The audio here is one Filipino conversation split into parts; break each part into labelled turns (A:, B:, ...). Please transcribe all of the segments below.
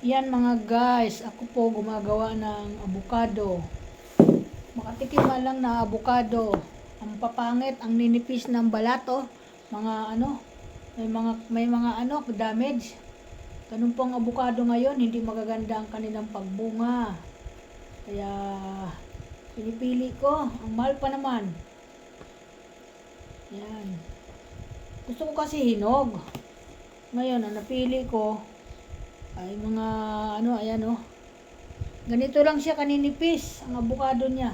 A: Yan mga guys, ako po gumagawa ng avocado. Makatikim man lang na avocado. Ang papangit, ang ninipis ng balat oh. Mga ano, may mga damage. Ganun po ang avocado ngayon, hindi magaganda ang kanilang pagbunga. Kaya pinipili ko, ang mahal pa naman. Yan. Gusto ko kasi hinog. Ngayon, ang napili ko ay mga ayan oh. Ganito lang siya kaninipis ang avocado niya.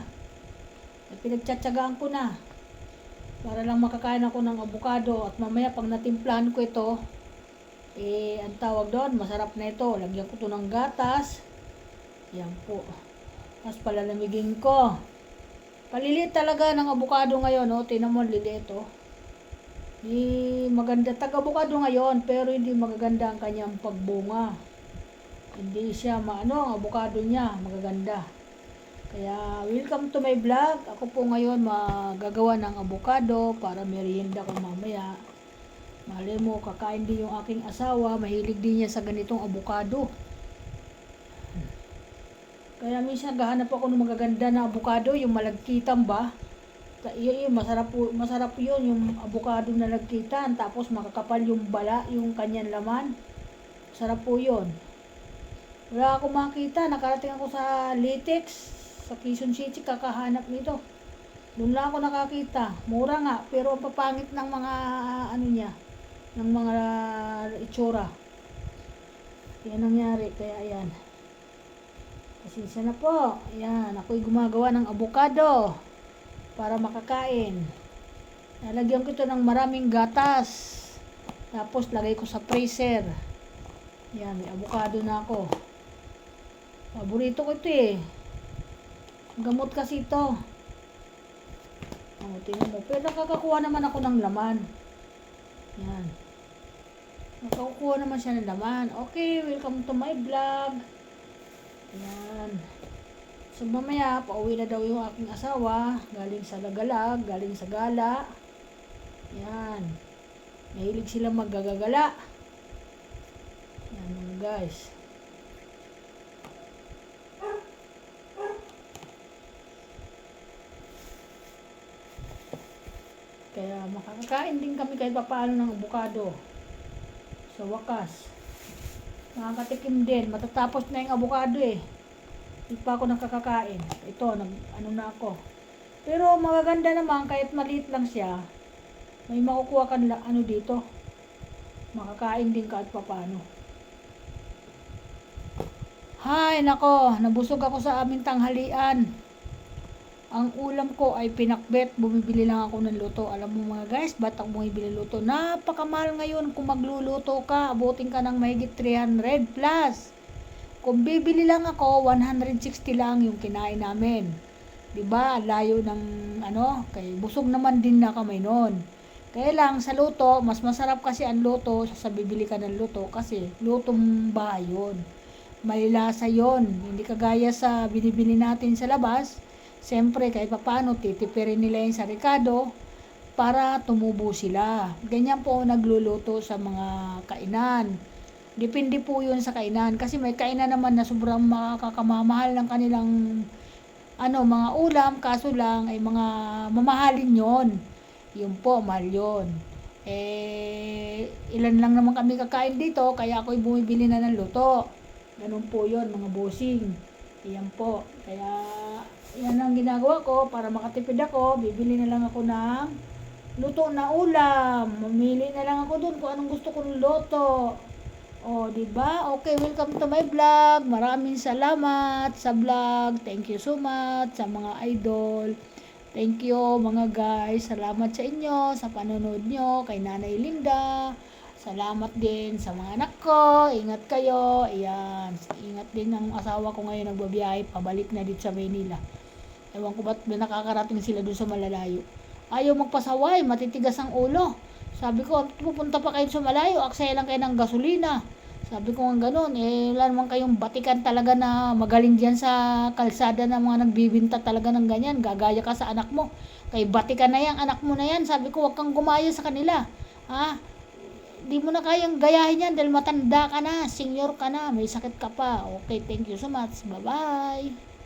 A: Pinagtsatsagaan ko na para lang makakain ako ng avocado. At mamaya pag natimplahan ko ito, ang tawag doon, masarap na ito. Lagyan ko ito ng gatas. Yan po. Tapos palalamigin ko. Kaliliit talaga ng avocado ngayon, oh. Tingnan mo, liliit ito. Di maganda tag-avocado ngayon, pero hindi magaganda ang kanyang pagbunga. Hindi siya ang avocado niya magaganda. Kaya welcome to my vlog. Ako po ngayon magagawa ng avocado para merienda ko mamaya. Malay mo, kakain din yung aking asawa, mahilig din niya sa ganitong avocado. Kaya minsan gahanap ako ng magaganda na avocado, yung malagkitan ba? Masarap yun, yung avocado na lagkitan, tapos makakapal yung bala, yung kanyang laman. Sarap po yun. Wala akong makita, nakarating ako sa Litex, sa Quezon City, kakahanap nito. Doon lang ako nakakita. Mura nga, pero ang papangit ng mga niya, ng mga itsura. Yan nangyari, kaya ayan. Pasensya na po. Ayan, ako'y gumagawa ng avocado para makakain. Nalagyan ko ito ng maraming gatas. Tapos lagay ko sa freezer. Yan, may avocado na ako. Paborito ko ito eh. Gamot kasi ito. Tingnan mo. Pero nakakakuha naman ako ng laman. Yan. Nakakakuha naman siya ng laman. Okay, welcome to my vlog. Yan. So mamaya, pauwi na daw yung aking asawa. Galing sa Lagalag, galing sa gala. Yan. Mahilig sila maggagagala. Yan mga guys. Kaya makakakain din kami kahit papaano ng avocado. Sa wakas. Makakatikim din. Matatapos na yung avocado eh. Hindi pa ako nakakakain. Ito, na ako. Pero magaganda naman kahit maliit lang siya. May makukuha ka dito. Makakain din kahit papaano. Hay, nako. Nabusog ako sa aming tanghalian. Ang ulam ko ay pinakbet. Bumibili lang ako ng luto. Alam mo mga guys, ba't ako bumibili ng luto? Napakamahal ngayon kung magluluto ka. Abutin ka ng mahigit 300 plus. Kung bibili lang ako, 160 lang yung kinain namin. Diba? Layo ng kay busog naman din na kami noon. Kaya lang sa luto, mas masarap kasi ang luto sa bibili ka ng luto kasi lutong bahay yun. Malilasa yun. Hindi kagaya sa binibili natin sa labas. Siyempre, kahit paano, titipirin nila yung sa Ricardo para tumubo sila. Ganyan po nagluluto sa mga kainan. Depende po yun sa kainan. Kasi may kainan naman na sobrang makakamamahal ng kanilang mga ulam. Kaso lang, ay mga mamahalin yon. Yun po, mahal yun. Ilan lang naman kami kakain dito, kaya ako'y bumibili na ng luto. Ganun po yun, mga bossing. Ayan po. Kaya, yan ang ginagawa ko para makatipid ako. Bibili na lang ako ng luto na ulam. Mamili na lang ako dun kung anong gusto kong luto. O, diba? Okay, welcome to my vlog. Maraming salamat sa vlog. Thank you so much sa mga idol. Thank you mga guys. Salamat sa inyo, sa panonood nyo, kay Nanay Linda. Salamat din sa mga anak ko. Ingat kayo. Ayan. Ingat din ang asawa ko ngayon nagbabiyahe. Pabalik na dito sa Maynila. Ewan ko ba't nakakarating sila dun sa malalayo. Ayaw magpasaway. Matitigas ang ulo. Sabi ko, pupunta pa kayo sa malayo. Aksaya lang kayo ng gasolina. Sabi ko nga ganun. Wala naman kayong batikan talaga na magaling dyan sa kalsada na mga nagbibinta talaga ng ganyan. Gagaya ka sa anak mo. Kay batikan na yan. Anak mo na yan. Sabi ko, wag kang gumaya sa kanila. Ha? di mo na kayang gayahin yan dahil matanda ka na, senior ka na, may sakit ka pa. Okay, thank you so much. Bye-bye.